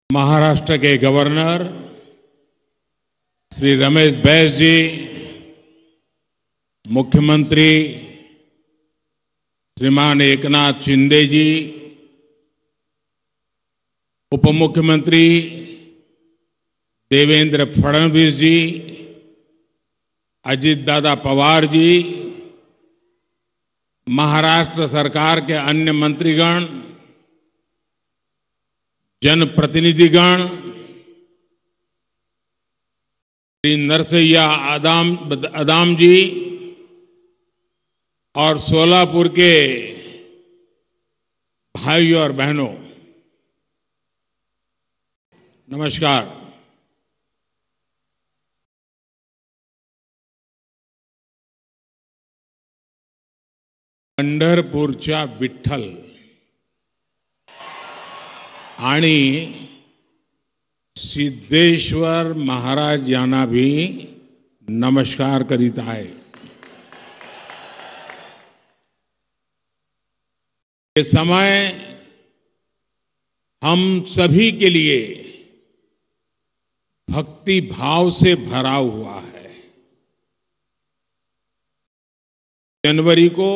महाराष्ट्र के गवर्नर श्री रमेश बैस जी, मुख्यमंत्री श्रीमान एकनाथ शिंदे जी, उप मुख्यमंत्री देवेंद्र फडणवीस जी, अजित दादा पवार जी, महाराष्ट्र सरकार के अन्य मंत्रीगण, जनप्रतिनिधिगण, श्री नरसैया आदाम जी और सोलापुर के भाइयों और बहनों, नमस्कार। पंढरपूरच्या विठ्ठल आणि सिद्धेश्वर महाराज यांना भी नमस्कार करीत आहे। ये समय हम सभी के लिए भक्ति भाव से भरा हुआ है। जनवरी को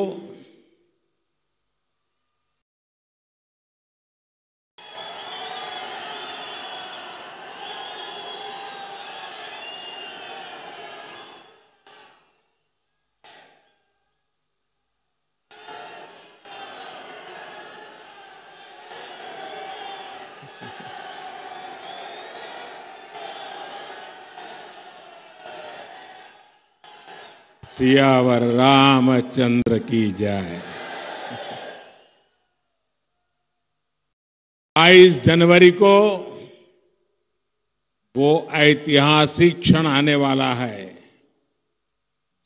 सियावर रामचंद्र की जय। 22 जनवरी को वो ऐतिहासिक क्षण आने वाला है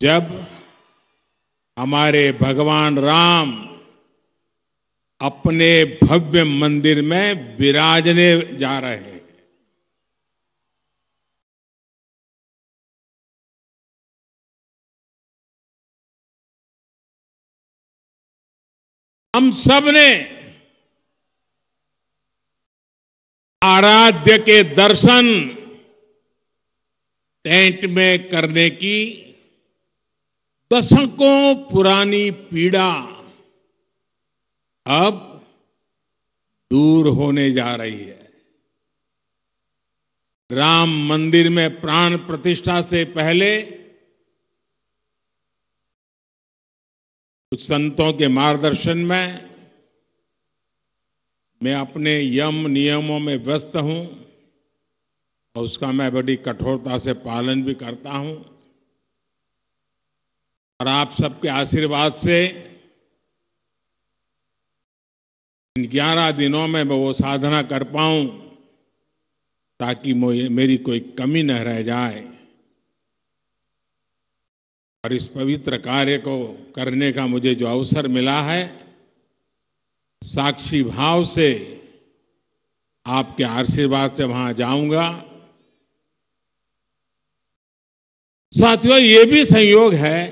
जब हमारे भगवान राम अपने भव्य मंदिर में विराजने जा रहे हैं। हम सब ने आराध्य के दर्शन टेंट में करने की दशकों पुरानी पीड़ा अब दूर होने जा रही है। राम मंदिर में प्राण प्रतिष्ठा से पहले कुछ संतों के मार्गदर्शन में मैं अपने यम नियमों में व्यस्त हूं और उसका मैं बड़ी कठोरता से पालन भी करता हूं। और आप सबके आशीर्वाद से इन 11 दिनों में मैं वो साधना कर पाऊं ताकि मेरी कोई कमी न रह जाए और इस पवित्र कार्य को करने का मुझे जो अवसर मिला है, साक्षी भाव से आपके आशीर्वाद से वहां जाऊंगा। साथियों, ये भी संयोग है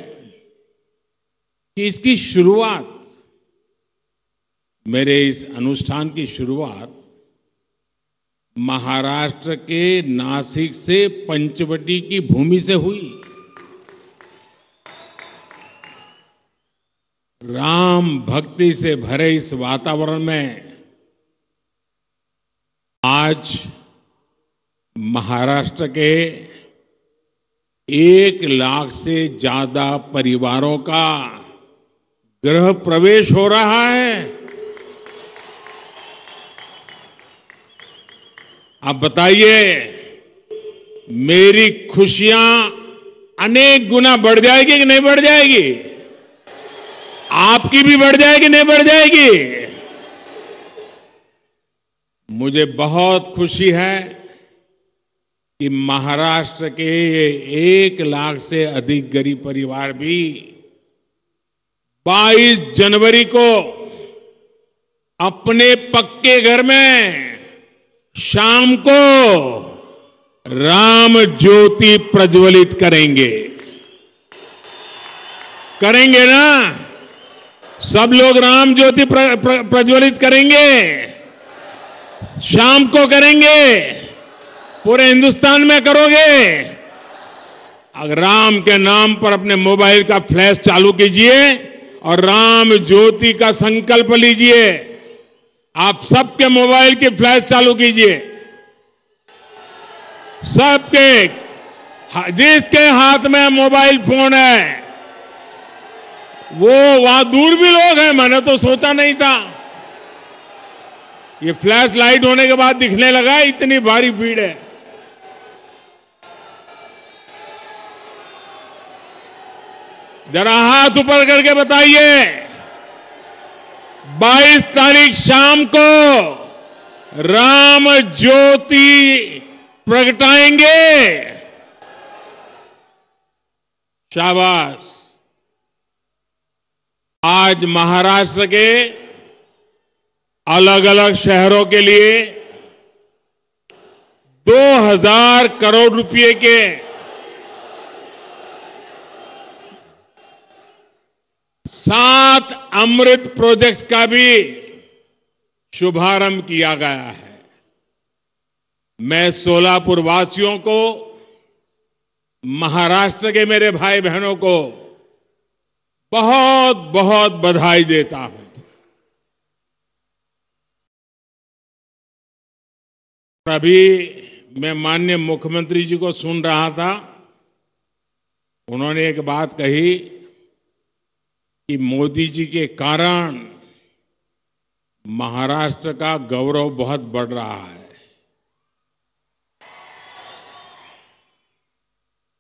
कि इसकी शुरुआत, मेरे इस अनुष्ठान की शुरुआत महाराष्ट्र के नासिक से पंचवटी की भूमि से हुई। राम भक्ति से भरे इस वातावरण में आज महाराष्ट्र के 1 लाख से ज्यादा परिवारों का गृह प्रवेश हो रहा है। आप बताइए, मेरी खुशियां अनेक गुना बढ़ जाएगी कि नहीं बढ़ जाएगी? आपकी भी बढ़ जाएगी, नहीं बढ़ जाएगी? मुझे बहुत खुशी है कि महाराष्ट्र के 1 लाख से अधिक गरीब परिवार भी 22 जनवरी को अपने पक्के घर में शाम को राम ज्योति प्रज्वलित करेंगे। करेंगे ना? सब लोग राम ज्योति प्रज्वलित करेंगे। शाम को करेंगे, पूरे हिंदुस्तान में करोगे। अगर राम के नाम पर अपने मोबाइल का फ्लैश चालू कीजिए और राम ज्योति का संकल्प लीजिए। आप सबके मोबाइल की फ्लैश चालू कीजिए, सबके, जिसके हाथ में मोबाइल फोन है वो, वहां दूर भी लोग हैं, मैंने तो सोचा नहीं था। ये फ्लैश लाइट होने के बाद दिखने लगा, इतनी भारी भीड़ है। जरा हाथ ऊपर करके बताइए, 22 तारीख शाम को राम ज्योति प्रगटाएंगे। शाबाश। आज महाराष्ट्र के अलग अलग शहरों के लिए 2000 करोड़ रुपए के 7 अमृत प्रोजेक्ट्स का भी शुभारंभ किया गया है। मैं सोलापुर वासियों को, महाराष्ट्र के मेरे भाई बहनों को बहुत बहुत बधाई देता हूं। अभी मैं माननीय मुख्यमंत्री जी को सुन रहा था, उन्होंने एक बात कही कि मोदी जी के कारण महाराष्ट्र का गौरव बहुत बढ़ रहा है।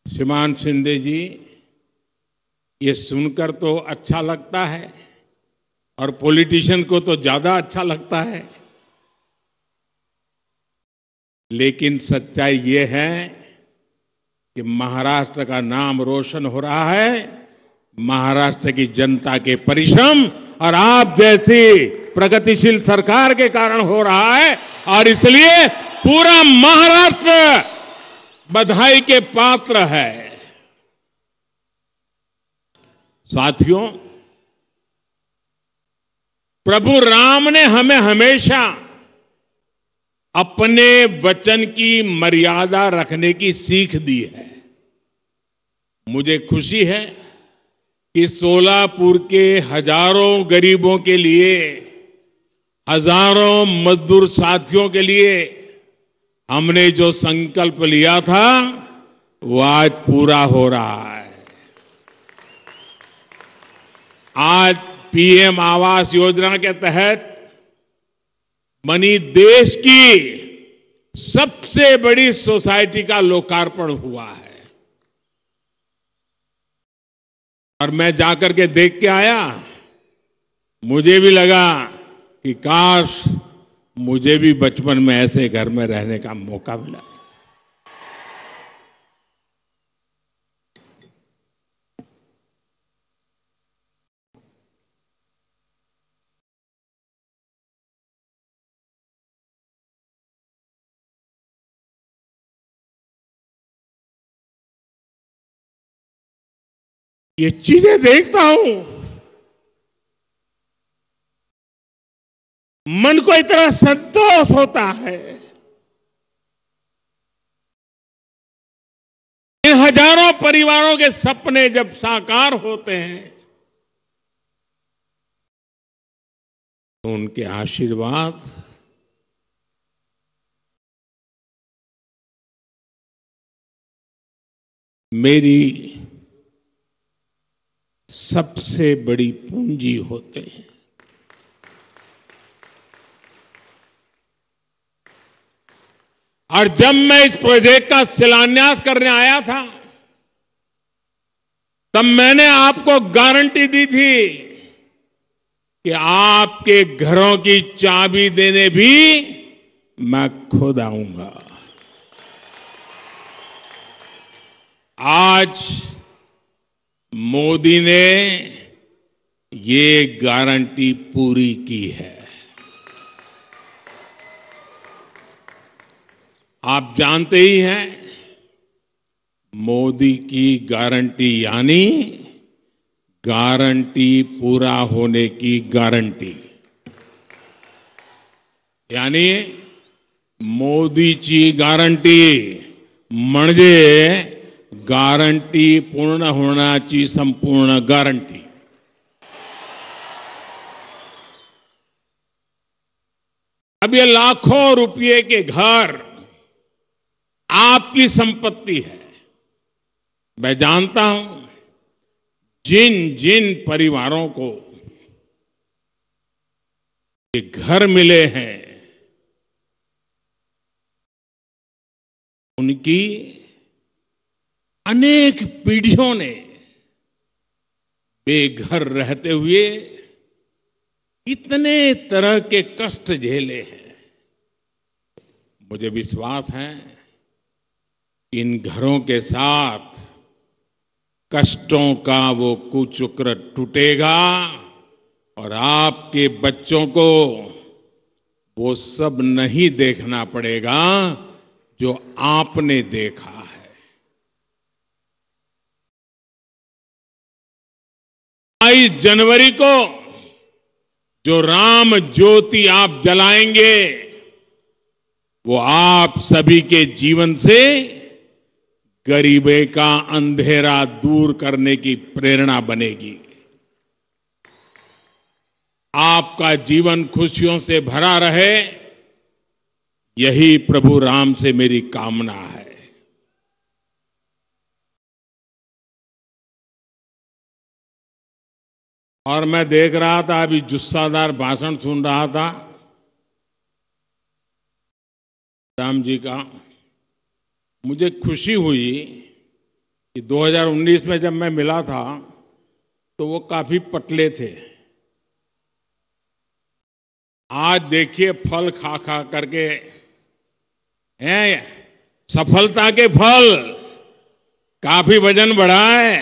श्रीमान शिंदे जी, ये सुनकर तो अच्छा लगता है और पॉलिटिशियन को तो ज्यादा अच्छा लगता है, लेकिन सच्चाई ये है कि महाराष्ट्र का नाम रोशन हो रहा है महाराष्ट्र की जनता के परिश्रम और आप जैसी प्रगतिशील सरकार के कारण हो रहा है, और इसलिए पूरा महाराष्ट्र बधाई के पात्र है। साथियों, प्रभु राम ने हमें हमेशा अपने वचन की मर्यादा रखने की सीख दी है। मुझे खुशी है कि सोलापुर के हजारों गरीबों के लिए, हजारों मजदूर साथियों के लिए हमने जो संकल्प लिया था वो आज पूरा हो रहा है। आज पीएम आवास योजना के तहत बनी देश की सबसे बड़ी सोसाइटी का लोकार्पण हुआ है, और मैं जाकर के देख के आया, मुझे भी लगा कि काश मुझे भी बचपन में ऐसे घर में रहने का मौका मिला। ये चीजें देखता हूं, मन को इतना संतोष होता है। इन हजारों परिवारों के सपने जब साकार होते हैं तो उनके आशीर्वाद मेरी सबसे बड़ी पूंजी होते हैं। और जब मैं इस प्रोजेक्ट का शिलान्यास करने आया था, तब मैंने आपको गारंटी दी थी कि आपके घरों की चाबी देने भी मैं खुद आऊंगा। आज मोदी ने ये गारंटी पूरी की है। आप जानते ही हैं, मोदी की गारंटी यानी गारंटी पूरा होने की गारंटी। यानी मोदीची गॅरंटी म्हणजे गॅरंटी पूर्ण होण्याची संपूर्ण गॅरंटी. अब ये लाखों रुपए के घर आपकी संपत्ति है. मैं जानता हूं जिन जिन परिवारों को ये घर मिले हैं उनकी अनेक पीढ़ियों ने बेघर रहते हुए इतने तरह के कष्ट झेले हैं. मुझे विश्वास है इन घरों के साथ कष्टों का वो कुचक्र टूटेगा और आपके बच्चों को वो सब नहीं देखना पड़ेगा जो आपने देखा है. 22 जनवरी को जो राम ज्योति आप जलाएंगे वो आप सभी के जीवन से गरीबी का अंधेरा दूर करने की प्रेरणा बनेगी. आपका जीवन खुशियों से भरा रहे यही प्रभु राम से मेरी कामना है. और मैं देख रहा था अभी जुस्सादार भाषण सुन रहा था राम जी का. मुझे खुशी हुई कि 2019 में जब मैं मिला था तो वो काफी पतले थे. आज देखिए फल खा खा करके हैं सफलता के फल. काफी वजन बढ़ा है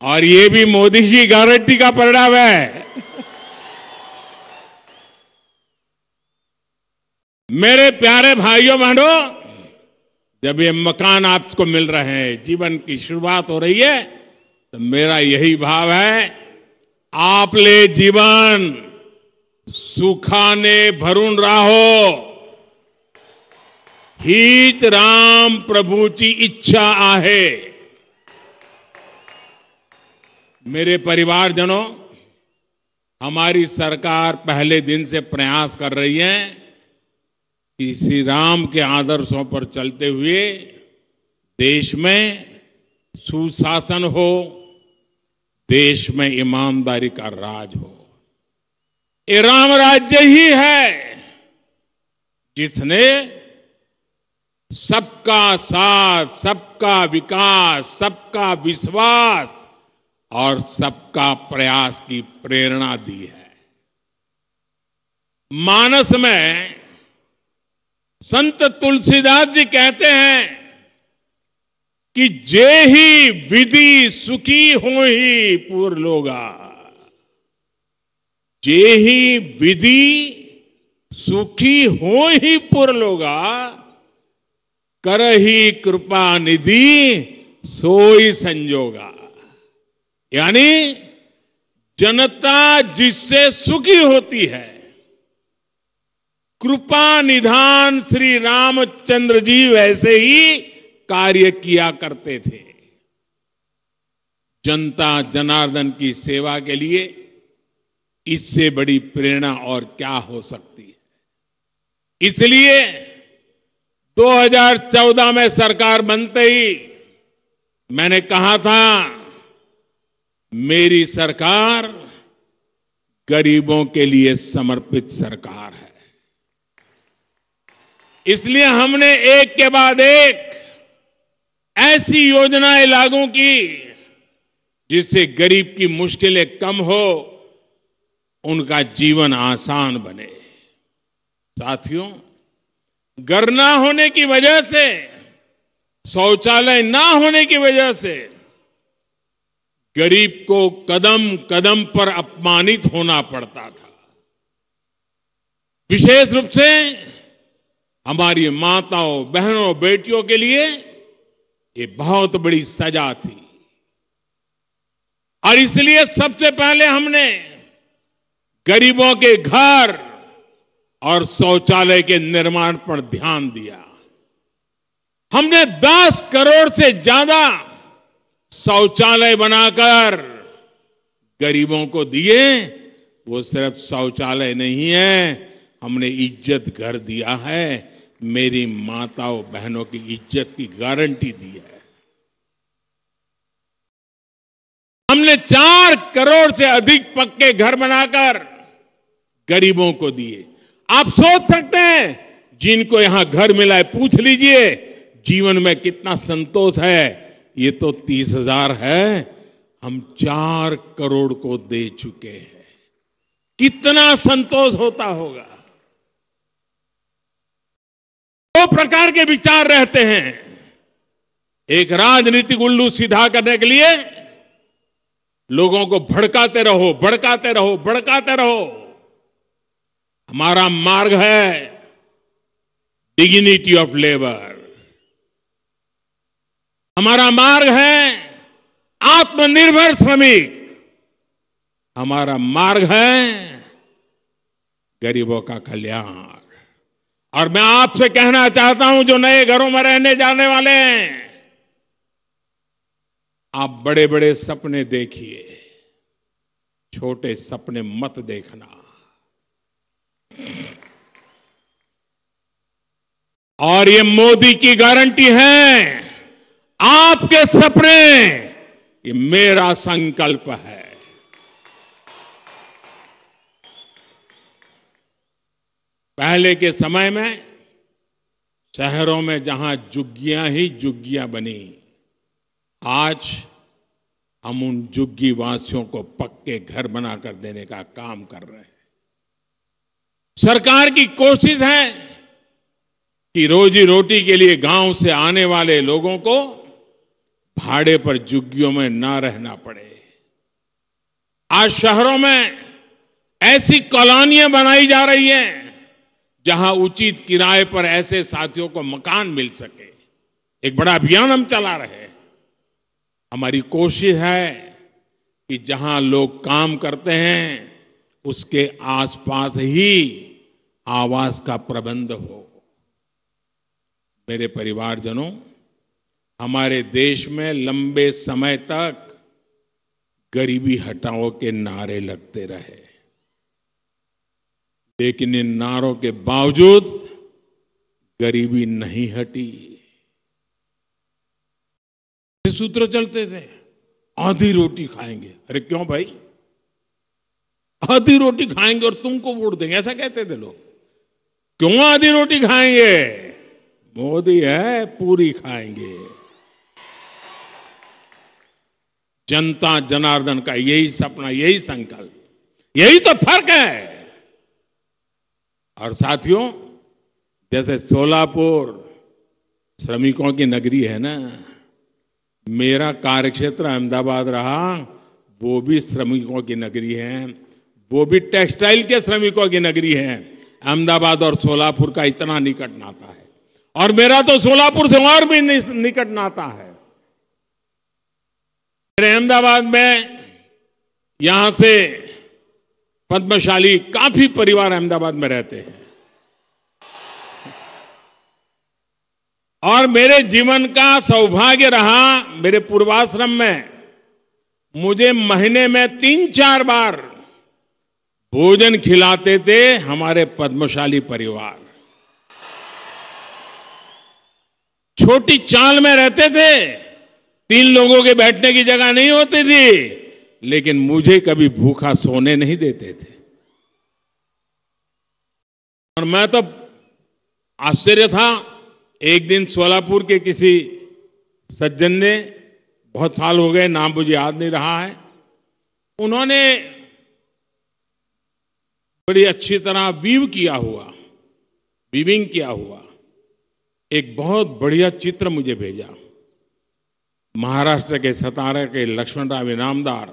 और ये भी मोदी जी गारंटी का परिणाम है. मेरे प्यारे भाइयों बहनों, जब ये मकान आपको मिल रहे हैं, जीवन की शुरुआत हो रही है, तो मेरा यही भाव है आपले जीवन सुखाने भरून राहो हीच राम प्रभूची इच्छा आहे. मेरे परिवारजनों, हमारी सरकार पहले दिन से प्रयास कर रही है कि श्री राम के आदर्शों पर चलते हुए देश में सुशासन हो, देश में ईमानदारी का राज हो. ये राम राज्य ही है जिसने सबका साथ, सबका विकास, सबका विश्वास और सबका प्रयास की प्रेरणा दी है. मानस में संत तुलसीदास जी कहते हैं कि जे ही विधि सुखी हो ही पूर लोगा. जे ही विधि सुखी हो ही पुर लोगा, कर ही कृपा निधि सोई संजोगा. यानी जनता जिससे सुखी होती है, कृपा निधान श्री रामचंद्र जी वैसे ही कार्य किया करते थे. जनता जनार्दन की सेवा के लिए इससे बड़ी प्रेरणा और क्या हो सकती है. इसलिए 2014 में सरकार बनते ही मैंने कहा था मेरी सरकार गरीबों के लिए समर्पित सरकार है. इसलिए हमने एक के बाद एक ऐसी योजनाएं लागू की जिससे गरीब की मुश्किलें कम हो, उनका जीवन आसान बने. साथियों, घर ना होने की वजह से, शौचालय ना होने की वजह से गरीब को कदम कदम पर अपमानित होना पड़ता था. विशेष रूप से हमारी माताओं, बहनों, बेटियों के लिए ये बहुत बड़ी सजा थी. और इसलिए सबसे पहले हमने गरीबों के घर और शौचालय के निर्माण पर ध्यान दिया। हमने 10 करोड़ से ज्यादा शौचालय बनाकर गरीबों को दिए। वो सिर्फ शौचालय नहीं है, हमने इज्जत घर दिया है, मेरी माताओं बहनों की इज्जत की गारंटी दी है। हमने 4 करोड़ से अधिक पक्के घर बनाकर गरीबों को दिए। आप सोच सकते हैं, जिनको यहां घर मिला है पूछ लीजिए जीवन में कितना संतोष है। ये तो 30,000 है, हम 4 करोड़ को दे चुके हैं। कितना संतोष होता होगा। 2 प्रकार के विचार रहते हैं। एक राजनीतिक उल्लू सीधा करने के लिए लोगों को भड़काते रहो, भड़काते रहो, भड़काते रहो। हमारा मार्ग है डिग्निटी ऑफ लेबर। हमारा मार्ग है आत्मनिर्भर श्रमिक। हमारा मार्ग है गरीबों का कल्याण। और मैं आपसे कहना चाहता हूं, जो नए घरों में रहने जाने वाले हैं, आप बड़े बड़े सपने देखिए, छोटे सपने मत देखना। और ये मोदी की गारंटी है, आपके सपने ये मेरा संकल्प है। पहले के समय में शहरों में जहां झुग्गियां ही झुग्गियां बनी, आज हम उन झुग्गी वासियों को पक्के घर बनाकर देने का काम कर रहे हैं। सरकार की कोशिश है कि रोजी रोटी के लिए गांव से आने वाले लोगों को भाड़े पर झुग्गियों में ना रहना पड़े। आज शहरों में ऐसी कॉलोनियां बनाई जा रही हैं जहां उचित किराए पर ऐसे साथियों को मकान मिल सके। एक बड़ा अभियान हम चला रहे हैं। हमारी कोशिश है कि जहां लोग काम करते हैं उसके आसपास ही आवास का प्रबंध हो। मेरे परिवारजनों, हमारे देश में लंबे समय तक गरीबी हटाओ के नारे लगते रहे, लेकिन इन नारों के बावजूद गरीबी नहीं हटी। ये सूत्र चलते थे, आधी रोटी खाएंगे। अरे क्यों भाई, आधी रोटी खाएंगे और तुमको वोट देंगे, ऐसा कहते थे लोग। क्यों आधी रोटी खाएंगे, मोदी है पूरी खाएंगे। जनता जनार्दन का यही सपना, यही संकल्प, यही तो फर्क है। और साथियों, जैसे सोलापुर श्रमिकों की नगरी है ना, मेरा कार्यक्षेत्र अहमदाबाद रहा, वो भी श्रमिकों की नगरी है, वो भी टेक्सटाइल के श्रमिकों की नगरी है। अहमदाबाद और सोलापुर का इतना निकट नाता है, और मेरा तो सोलापुर से और भी निकट नाता है। मेरे अहमदाबाद में यहां से पद्मशाली काफी परिवार अहमदाबाद में रहते हैं। और मेरे जीवन का सौभाग्य रहा, मेरे पूर्वाश्रम में मुझे महीने में 3-4 बार भोजन खिलाते थे हमारे पद्मशाली परिवार। छोटी चाल में रहते थे, 3 लोगों के बैठने की जगह नहीं होती थी, लेकिन मुझे कभी भूखा सोने नहीं देते थे। और मैं तो आश्चर्य था, एक दिन सोलापुर के किसी सज्जन ने, बहुत साल हो गए, नाम मुझे याद नहीं रहा है, उन्होंने बड़ी अच्छी तरह वीविंग किया हुआ एक बहुत बढ़िया चित्र मुझे भेजा। महाराष्ट्र के सतारा के लक्ष्मणराव इनामदार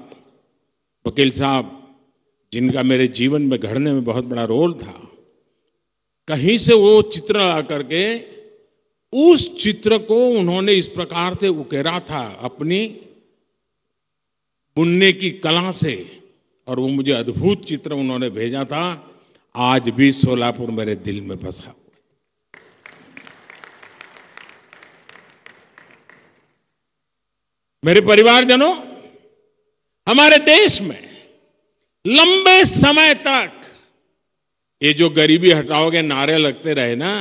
वकील साहब, जिनका मेरे जीवन में घड़ने में बहुत बड़ा रोल था, कहीं से वो चित्र ला करके उस चित्र को उन्होंने इस प्रकार से उकेरा था अपनी बुनने की कला से, और वो मुझे अद्भुत चित्र उन्होंने भेजा था। आज भी सोलापुर मेरे दिल में बसा हुआ। मेरे परिवारजनों, हमारे देश में लंबे समय तक ये जो गरीबी हटाओ के नारे लगते रहे ना,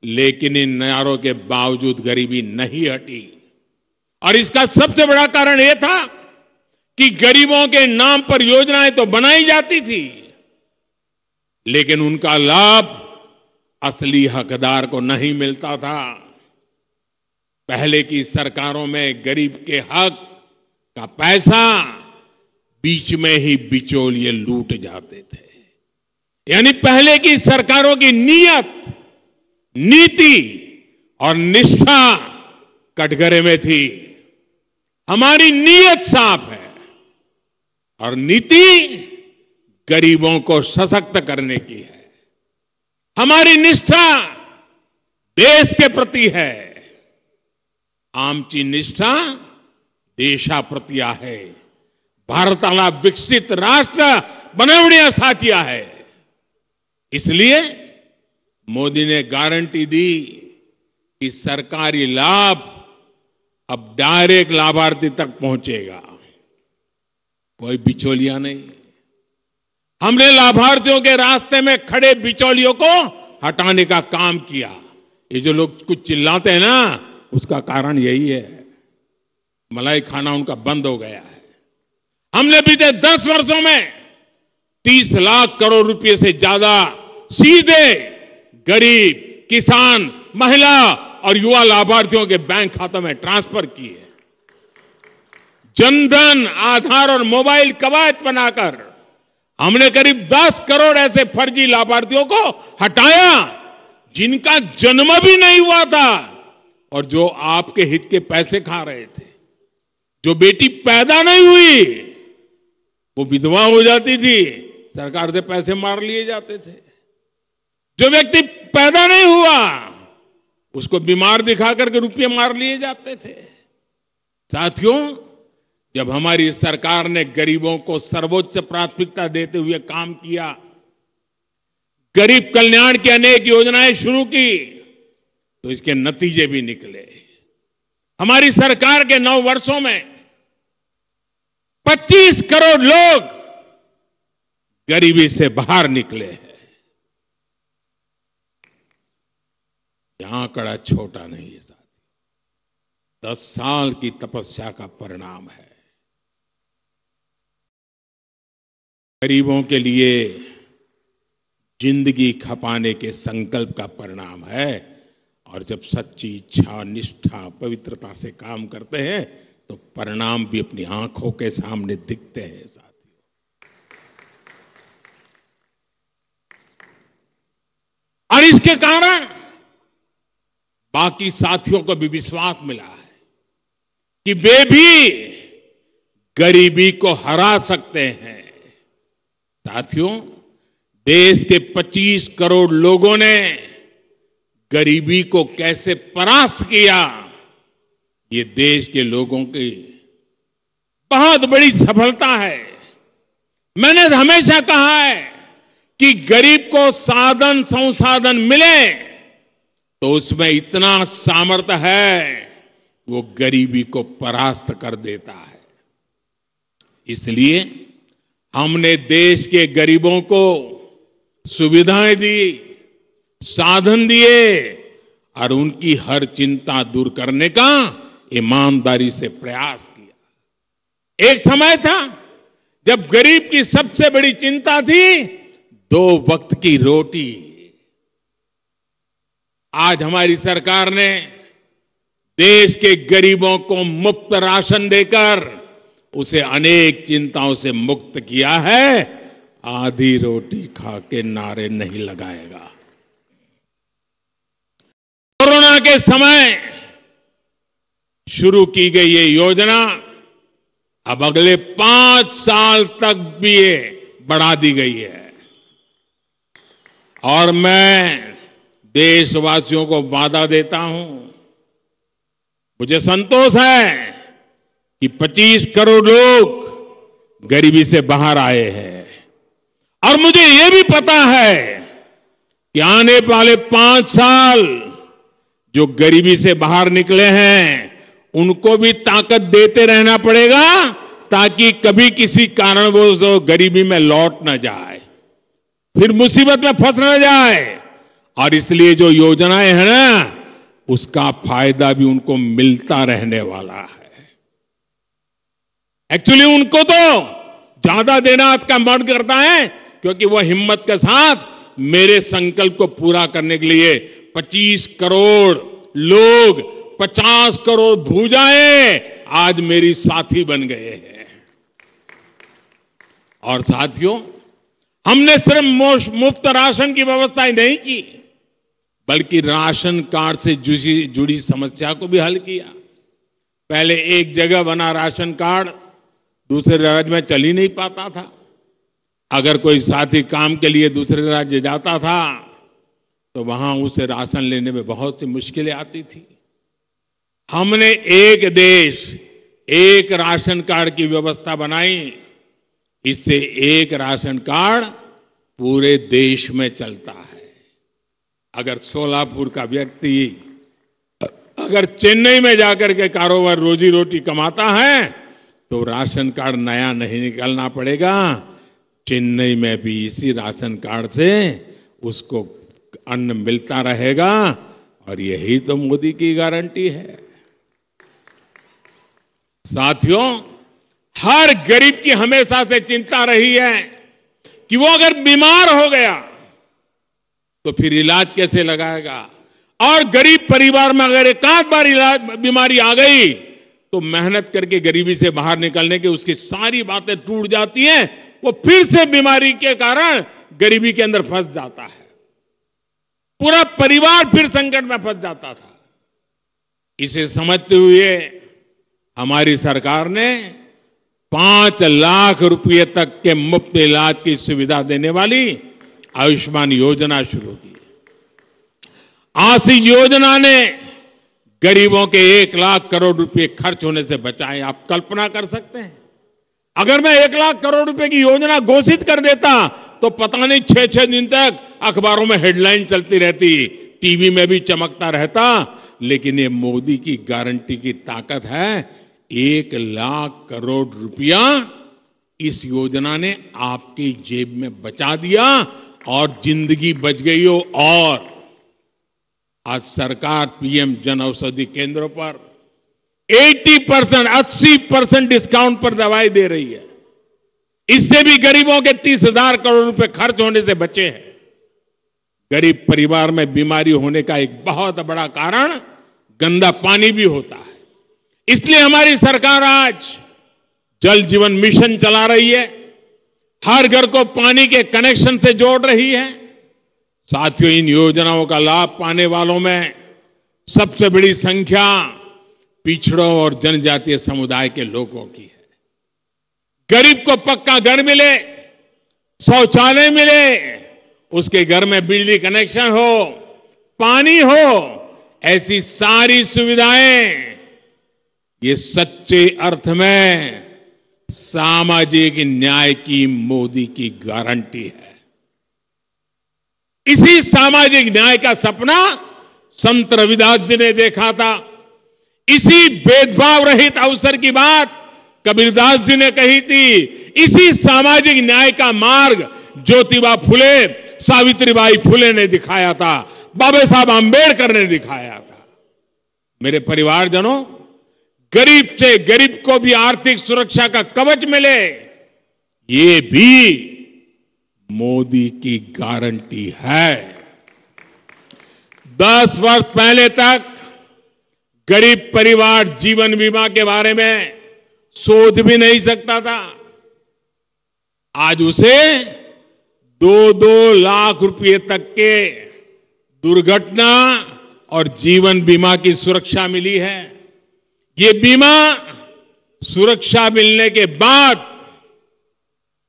लेकिन इन नारों के बावजूद गरीबी नहीं हटी। और इसका सबसे बड़ा कारण यह था कि गरीबों के नाम पर योजनाएं तो बनाई जाती थी, लेकिन उनका लाभ असली हकदार को नहीं मिलता था। पहले की सरकारों में गरीब के हक का पैसा बीच में ही बिचौलिए लूट जाते थे। यानी पहले की सरकारों की नीयत, नीति और निष्ठा कटघरे में थी। हमारी नीयत साफ है और नीति गरीबों को सशक्त करने की है। हमारी निष्ठा देश के प्रति है। आमची निष्ठा देशा प्रति आहे। भारताला विकसित राष्ट्र बनवण्यासाठी आहे। इसलिए मोदी ने गारंटी दी कि सरकारी लाभ अब डायरेक्ट लाभार्थी तक पहुंचेगा, कोई बिचौलिया नहीं। हमने लाभार्थियों के रास्ते में खड़े बिचौलियों को हटाने का काम किया। ये जो लोग कुछ चिल्लाते हैं ना, उसका कारण यही है, मलाई खाना उनका बंद हो गया है। हमने बीते 10 वर्षों में 30 लाख करोड़ रुपए से ज्यादा सीधे गरीब, किसान, महिला और युवा लाभार्थियों के बैंक खातों में ट्रांसफर किए। जनधन, आधार और मोबाइल कवच बनाकर हमने करीब 10 करोड़ ऐसे फर्जी लाभार्थियों को हटाया जिनका जन्म भी नहीं हुआ था और जो आपके हित के पैसे खा रहे थे। जो बेटी पैदा नहीं हुई वो विधवा हो जाती थी, सरकार से पैसे मार लिए जाते थे। जो व्यक्ति पैदा नहीं हुआ उसको बीमार दिखा करके रुपये मार लिए जाते थे। साथियों, जब हमारी सरकार ने गरीबों को सर्वोच्च प्राथमिकता देते हुए काम किया, गरीब कल्याण की अनेक योजनाएं शुरू की, तो इसके नतीजे भी निकले। हमारी सरकार के 9 वर्षों में 25 करोड़ लोग गरीबी से बाहर निकले हैं। यह आंकड़ा छोटा नहीं है साथी, 10 साल की तपस्या का परिणाम है। गरीबों के लिए जिंदगी खपाने के संकल्प का परिणाम है। और जब सच्ची इच्छा, निष्ठा, पवित्रता से काम करते हैं तो परिणाम भी अपनी आंखों के सामने दिखते हैं साथियों। और इसके कारण बाकी साथियों को भी विश्वास मिला है कि वे भी गरीबी को हरा सकते हैं। साथियों, देश के 25 करोड़ लोगों ने गरीबी को कैसे परास्त किया, ये देश के लोगों की बहुत बड़ी सफलता है। मैंने हमेशा कहा है कि गरीब को साधन संसाधन मिले तो उसमें इतना सामर्थ्य है, वो गरीबी को परास्त कर देता है। इसलिए हमने देश के गरीबों को सुविधाएं दी, साधन दिए और उनकी हर चिंता दूर करने का ईमानदारी से प्रयास किया। एक समय था जब गरीब की सबसे बड़ी चिंता थी 2 वक्त की रोटी। आज हमारी सरकार ने देश के गरीबों को मुफ्त राशन देकर उसे अनेक चिंताओं से मुक्त किया है। आधी रोटी खा के नारे नहीं लगाएगा। कोरोना के समय शुरू की गई ये योजना अब अगले 5 साल तक भी ये बढ़ा दी गई है। और मैं देशवासियों को वादा देता हूं, मुझे संतोष है कि 25 करोड़ लोग गरीबी से बाहर आए हैं और मुझे यह भी पता है कि आने वाले 5 साल जो गरीबी से बाहर निकले हैं उनको भी ताकत देते रहना पड़ेगा ताकि कभी किसी कारणवश वो गरीबी में लौट न जाए, फिर मुसीबत में फंस न जाए। और इसलिए जो योजनाएं हैं ना, उसका फायदा भी उनको मिलता रहने वाला है। एक्चुअली उनको तो ज्यादा देना का मन करता है, क्योंकि वो हिम्मत के साथ मेरे संकल्प को पूरा करने के लिए 25 करोड़ लोग, 50 करोड़ भुजाएं आज मेरी साथी बन गए हैं। और साथियों, हमने सिर्फ मुफ्त राशन की व्यवस्था ही नहीं की, बल्कि राशन कार्ड से जुड़ी समस्या को भी हल किया। पहले एक जगह बना राशन कार्ड दूसरे राज्य में चल ही नहीं पाता था। अगर कोई साथी काम के लिए दूसरे राज्य जाता था तो वहां उसे राशन लेने में बहुत सी मुश्किलें आती थी। हमने एक देश एक राशन कार्ड की व्यवस्था बनाई। इससे एक राशन कार्ड पूरे देश में चलता है। अगर सोलापुर का व्यक्ति अगर चेन्नई में जाकर के कारोबार रोजी रोटी कमाता है तो राशन कार्ड नया नहीं निकालना पड़ेगा, चेन्नई में भी इसी राशन कार्ड से उसको अन्न मिलता रहेगा। और यही तो मोदी की गारंटी है। साथियों, हर गरीब की हमेशा से चिंता रही है कि वो अगर बीमार हो गया तो फिर इलाज कैसे लगाएगा। और गरीब परिवार में अगर एक आध बार बीमारी आ गई तो मेहनत करके गरीबी से बाहर निकलने की उसकी सारी बातें टूट जाती हैं। वो फिर से बीमारी के कारण गरीबी के अंदर फंस जाता है। पूरा परिवार फिर संकट में फंस जाता था। इसे समझते हुए हमारी सरकार ने 5 लाख रुपए तक के मुफ्त इलाज की सुविधा देने वाली आयुष्मान योजना शुरू की। आज इस योजना ने गरीबों के 1 लाख करोड़ रुपए खर्च होने से बचाए। आप कल्पना कर सकते हैं, अगर मैं 1 लाख करोड़ रुपए की योजना घोषित कर देता तो पता नहीं 6-6 दिन तक अखबारों में हेडलाइन चलती रहती, टीवी में भी चमकता रहता। लेकिन ये मोदी की गारंटी की ताकत है। 1 लाख करोड़ रुपया इस योजना ने आपकी जेब में बचा दिया और जिंदगी बच गई हो। और आज सरकार पीएम जन औषधि केंद्रों पर 80% डिस्काउंट पर दवाई दे रही है। इससे भी गरीबों के 30,000 करोड़ रुपए खर्च होने से बचे हैं। गरीब परिवार में बीमारी होने का एक बहुत बड़ा कारण गंदा पानी भी होता है। इसलिए हमारी सरकार आज जल जीवन मिशन चला रही है, हर घर को पानी के कनेक्शन से जोड़ रही है। साथियों, इन योजनाओं का लाभ पाने वालों में सबसे बड़ी संख्या पिछड़ों और जनजातीय समुदाय के लोगों की है। गरीब को पक्का घर मिले, शौचालय मिले, उसके घर में बिजली कनेक्शन हो, पानी हो, ऐसी सारी सुविधाएं ये सच्चे अर्थ में सामाजिक न्याय की मोदी की गारंटी है। इसी सामाजिक न्याय का सपना संत रविदास जी ने देखा था। इसी भेदभाव रहित अवसर की बात कबीरदास जी ने कही थी। इसी सामाजिक न्याय का मार्ग ज्योतिबा फुले, सावित्रीबाई फुले ने दिखाया था, बाबा साहब आंबेडकर ने दिखाया था। मेरे परिवारजनों, गरीब से गरीब को भी आर्थिक सुरक्षा का कवच मिले, ये भी मोदी की गारंटी है। 10 वर्ष पहले तक गरीब परिवार जीवन बीमा के बारे में सोच भी नहीं सकता था। आज उसे 2-2 लाख रुपए तक के दुर्घटना और जीवन बीमा की सुरक्षा मिली है। ये बीमा सुरक्षा मिलने के बाद,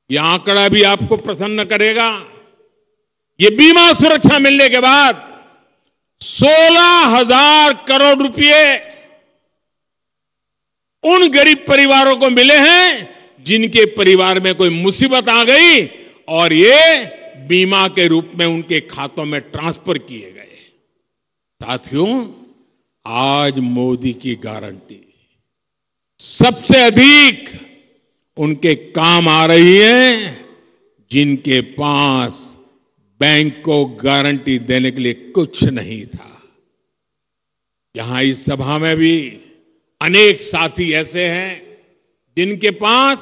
यह आंकड़ा भी आपको प्रसन्न करेगा, ये बीमा सुरक्षा मिलने के बाद 16,000 करोड़ रुपए उन गरीब परिवारों को मिले हैं जिनके परिवार में कोई मुसीबत आ गई और ये बीमा के रूप में उनके खातों में ट्रांसफर किए गए। साथियों, आज मोदी की गारंटी सबसे अधिक उनके काम आ रही है जिनके पास बैंक को गारंटी देने के लिए कुछ नहीं था। यहां इस सभा में भी अनेक साथी ऐसे हैं जिनके पास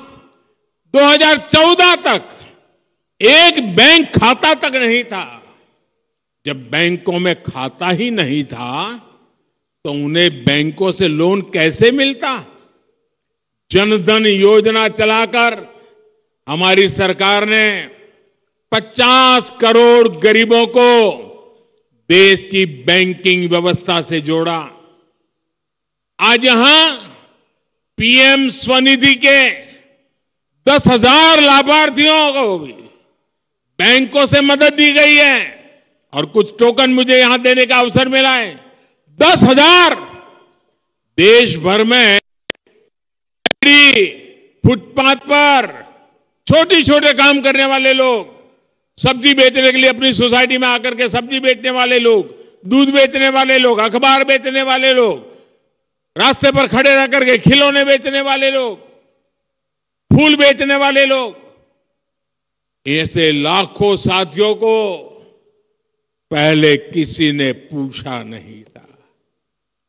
2014 तक एक बैंक खाता तक नहीं था। जब बैंकों में खाता ही नहीं था तो उन्हें बैंकों से लोन कैसे मिलता? जनधन योजना चलाकर हमारी सरकार ने 50 करोड़ गरीबों को देश की बैंकिंग व्यवस्था से जोड़ा। आज यहां पीएम स्वनिधि के 10,000 लाभार्थियों को भी बैंकों से मदद दी गई है और कुछ टोकन मुझे यहां देने का अवसर मिला है। 10,000 देश भर में फुटपाथ पर छोटे छोटे काम करने वाले लोग, सब्जी बेचने के लिए अपनी सोसाइटी में आकर के सब्जी बेचने वाले लोग, दूध बेचने वाले लोग, अखबार बेचने वाले लोग, रास्ते पर खड़े रह करके खिलौने बेचने वाले लोग, फूल बेचने वाले लोग, ऐसे लाखों साथियों को पहले किसी ने पूछा नहीं था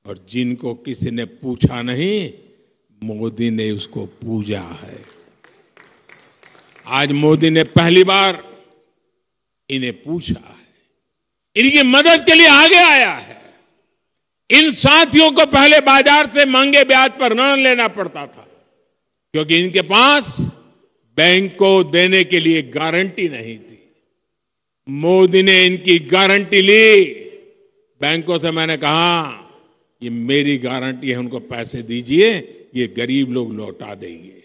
और जिनको किसी ने पूछा नहीं, मोदी ने उसको पूजा है। आज मोदी ने पहली बार इन्हें पूछा है, इनकी मदद के लिए आगे आया है। इन साथियों को पहले बाजार से महंगे ब्याज पर ऋण लेना पड़ता था क्योंकि इनके पास बैंक को देने के लिए गारंटी नहीं थी। मोदी ने इनकी गारंटी ली। बैंकों से मैंने कहा ये मेरी गारंटी है, उनको पैसे दीजिए, ये गरीब लोग लौटा देंगे।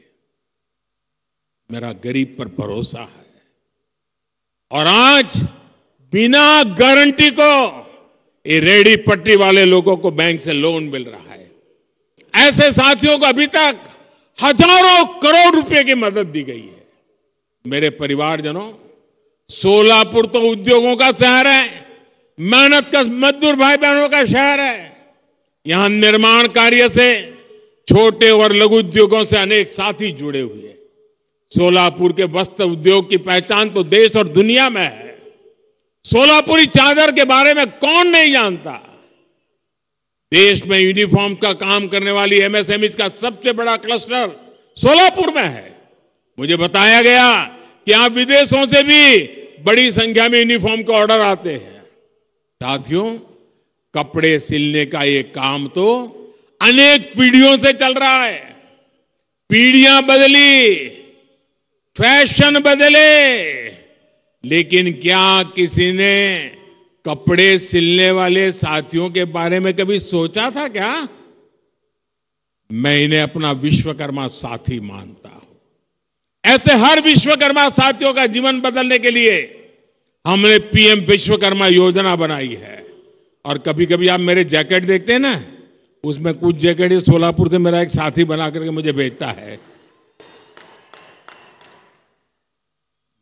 मेरा गरीब पर भरोसा है। और आज बिना गारंटी को ये रेहड़ी पट्टी वाले लोगों को बैंक से लोन मिल रहा है। ऐसे साथियों को अभी तक हजारों करोड़ रुपए की मदद दी गई है। मेरे परिवारजनों, सोलापुर तो उद्योगों का शहर है, मेहनत का मजदूर भाई बहनों का शहर है। यहां निर्माण कार्य से, छोटे और लघु उद्योगों से अनेक साथी जुड़े हुए हैं। सोलापुर के वस्त्र उद्योग की पहचान तो देश और दुनिया में है। सोलापुरी चादर के बारे में कौन नहीं जानता? देश में यूनिफॉर्म का काम करने वाली एमएसएमई का सबसे बड़ा क्लस्टर सोलापुर में है। मुझे बताया गया कि यहां विदेशों से भी बड़ी संख्या में यूनिफॉर्म के ऑर्डर आते हैं। साथियों, कपड़े सिलने का ये काम तो अनेक पीढ़ियों से चल रहा है। पीढ़ियां बदली, फैशन बदले, लेकिन क्या किसी ने कपड़े सिलने वाले साथियों के बारे में कभी सोचा था क्या? मैं इन्हें अपना विश्वकर्मा साथी मानता हूं। ऐसे हर विश्वकर्मा साथियों का जीवन बदलने के लिए हमने पीएम विश्वकर्मा योजना बनाई है। और कभी कभी आप मेरे जैकेट देखते हैं ना, उसमें कुछ जैकेट सोलापुर से मेरा एक साथी बना करके मुझे भेजता है।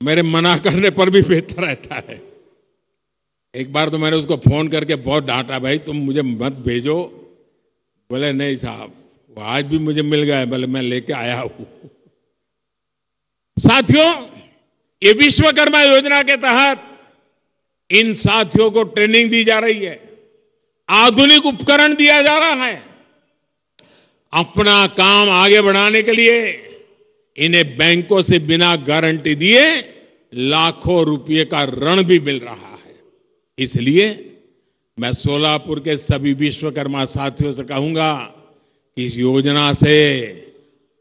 मेरे मना करने पर भी भेजता रहता है। एक बार तो मैंने उसको फोन करके बहुत डांटा, भाई तुम मुझे मत भेजो। बोले नहीं साहब, वो आज भी मुझे मिल गया है, बोले मैं लेके आया हूं। साथियों, ये विश्वकर्मा योजना के तहत इन साथियों को ट्रेनिंग दी जा रही है, आधुनिक उपकरण दिया जा रहा है। अपना काम आगे बढ़ाने के लिए इन्हें बैंकों से बिना गारंटी दिए लाखों रुपए का ऋण भी मिल रहा है। इसलिए मैं सोलापुर के सभी विश्वकर्मा साथियों से कहूंगा कि इस योजना से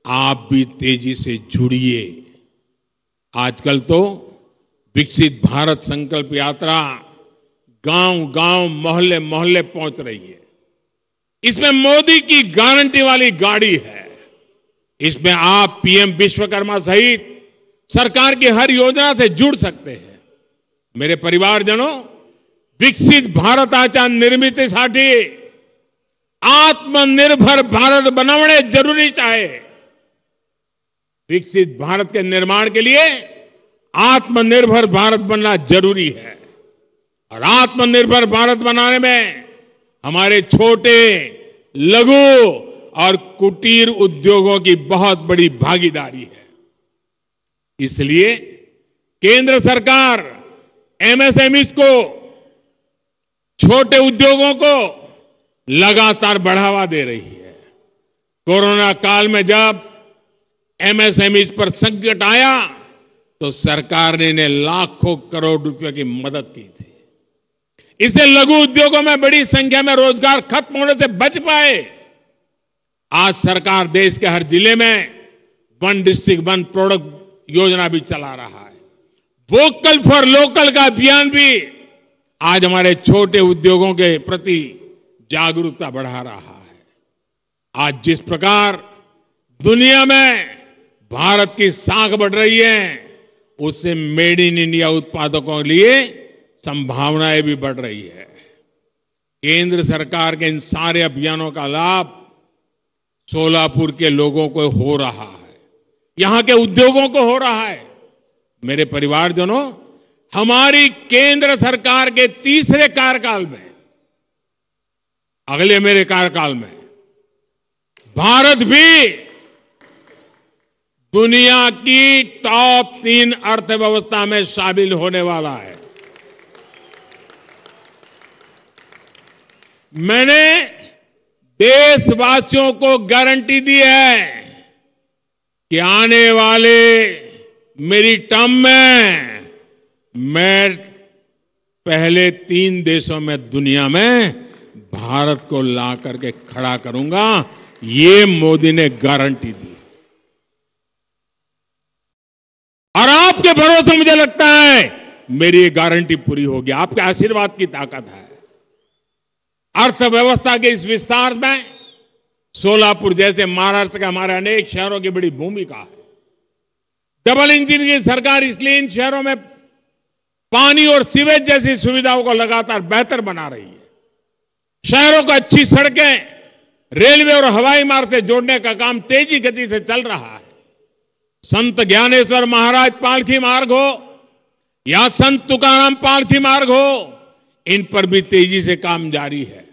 आप भी तेजी से जुड़िए। आजकल तो विकसित भारत संकल्प यात्रा गांव-गांव, मोहल्ले-मोहल्ले पहुंच रही है। इसमें मोदी की गारंटी वाली गाड़ी है। इसमें आप पीएम विश्वकर्मा सहित सरकार की हर योजना से जुड़ सकते हैं। मेरे परिवारजनों, विकसित भारताच्या निर्मितीसाठी आत्मनिर्भर भारत बनवणे जरूरी आहे। विकसित भारत के निर्माण के लिए आत्मनिर्भर भारत बनना जरूरी है। और आत्मनिर्भर भारत बनाने में हमारे छोटे, लघु और कुटीर उद्योगों की बहुत बड़ी भागीदारी है। इसलिए केंद्र सरकार एमएसएमईज को, छोटे उद्योगों को लगातार बढ़ावा दे रही है। कोरोना काल में जब एमएसएमईज पर संकट आया तो सरकार ने इन्हें लाखों करोड़ रुपए की मदद की थी। इससे लघु उद्योगों में बड़ी संख्या में रोजगार खत्म होने से बच पाए। आज सरकार देश के हर जिले में वन डिस्ट्रिक्ट वन प्रोडक्ट योजना भी चला रहा है। वोकल फॉर लोकल का अभियान भी आज हमारे छोटे उद्योगों के प्रति जागरूकता बढ़ा रहा है। आज जिस प्रकार दुनिया में भारत की साख बढ़ रही है, उससे मेड इन इंडिया उत्पादकों के लिए संभावनाएं भी बढ़ रही है। केंद्र सरकार के इन सारे अभियानों का लाभ सोलापुर के लोगों को हो रहा है, यहां के उद्योगों को हो रहा है। मेरे परिवारजनों, हमारी केंद्र सरकार के तीसरे कार्यकाल में, अगले मेरे कार्यकाल में, भारत भी दुनिया की टॉप 3 अर्थव्यवस्था में शामिल होने वाला है। मैंने देशवासियों को गारंटी दी है कि आने वाले मेरी टर्म में मैं पहले 3 देशों में दुनिया में भारत को ला करके खड़ा करूंगा। ये मोदी ने गारंटी दी। और आपके भरोसे मुझे लगता है मेरी ये गारंटी पूरी होगी। आपके आशीर्वाद की ताकत है। अर्थव्यवस्था के इस विस्तार में सोलापुर जैसे महाराष्ट्र के हमारे अनेक शहरों की बड़ी भूमिका है। डबल इंजन की सरकार इसलिए इन शहरों में पानी और सीवेज जैसी सुविधाओं को लगातार बेहतर बना रही है। शहरों को अच्छी सड़कें, रेलवे और हवाई मार्ग से जोड़ने का काम तेजी गति से चल रहा है। संत ज्ञानेश्वर महाराज पालकी मार्ग हो या संत तुकाराम पालकी मार्ग हो, इन पर भी तेजी से काम जारी है।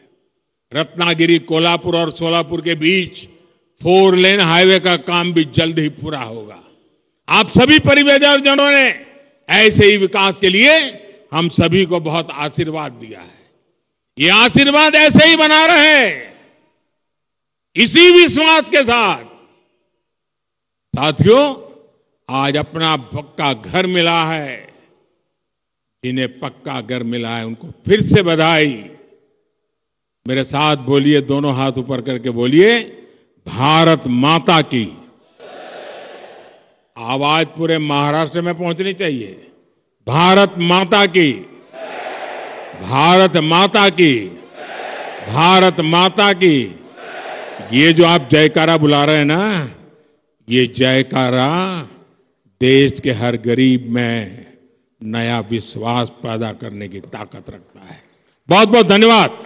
रत्नागिरी, कोल्हापुर और सोलापुर के बीच 4 लेन हाईवे का काम भी जल्द ही पूरा होगा। आप सभी परिवारजनों ने ऐसे ही विकास के लिए हम सभी को बहुत आशीर्वाद दिया है। ये आशीर्वाद ऐसे ही बना रहे। इसी विश्वास के साथ साथियों, आज अपना पक्का घर मिला है। जिन्हें पक्का घर मिला है उनको फिर से बधाई। मेरे साथ बोलिए, दोनों हाथ ऊपर करके बोलिए, भारत माता की। आवाज पूरे महाराष्ट्र में पहुंचनी चाहिए। भारत माता की, भारत माता की, भारत माता की। ये जो आप जयकारा बुला रहे हैं ना, ये जयकारा देश के हर गरीब में नया विश्वास पैदा करने की ताकत रखता है। बहुत बहुत धन्यवाद।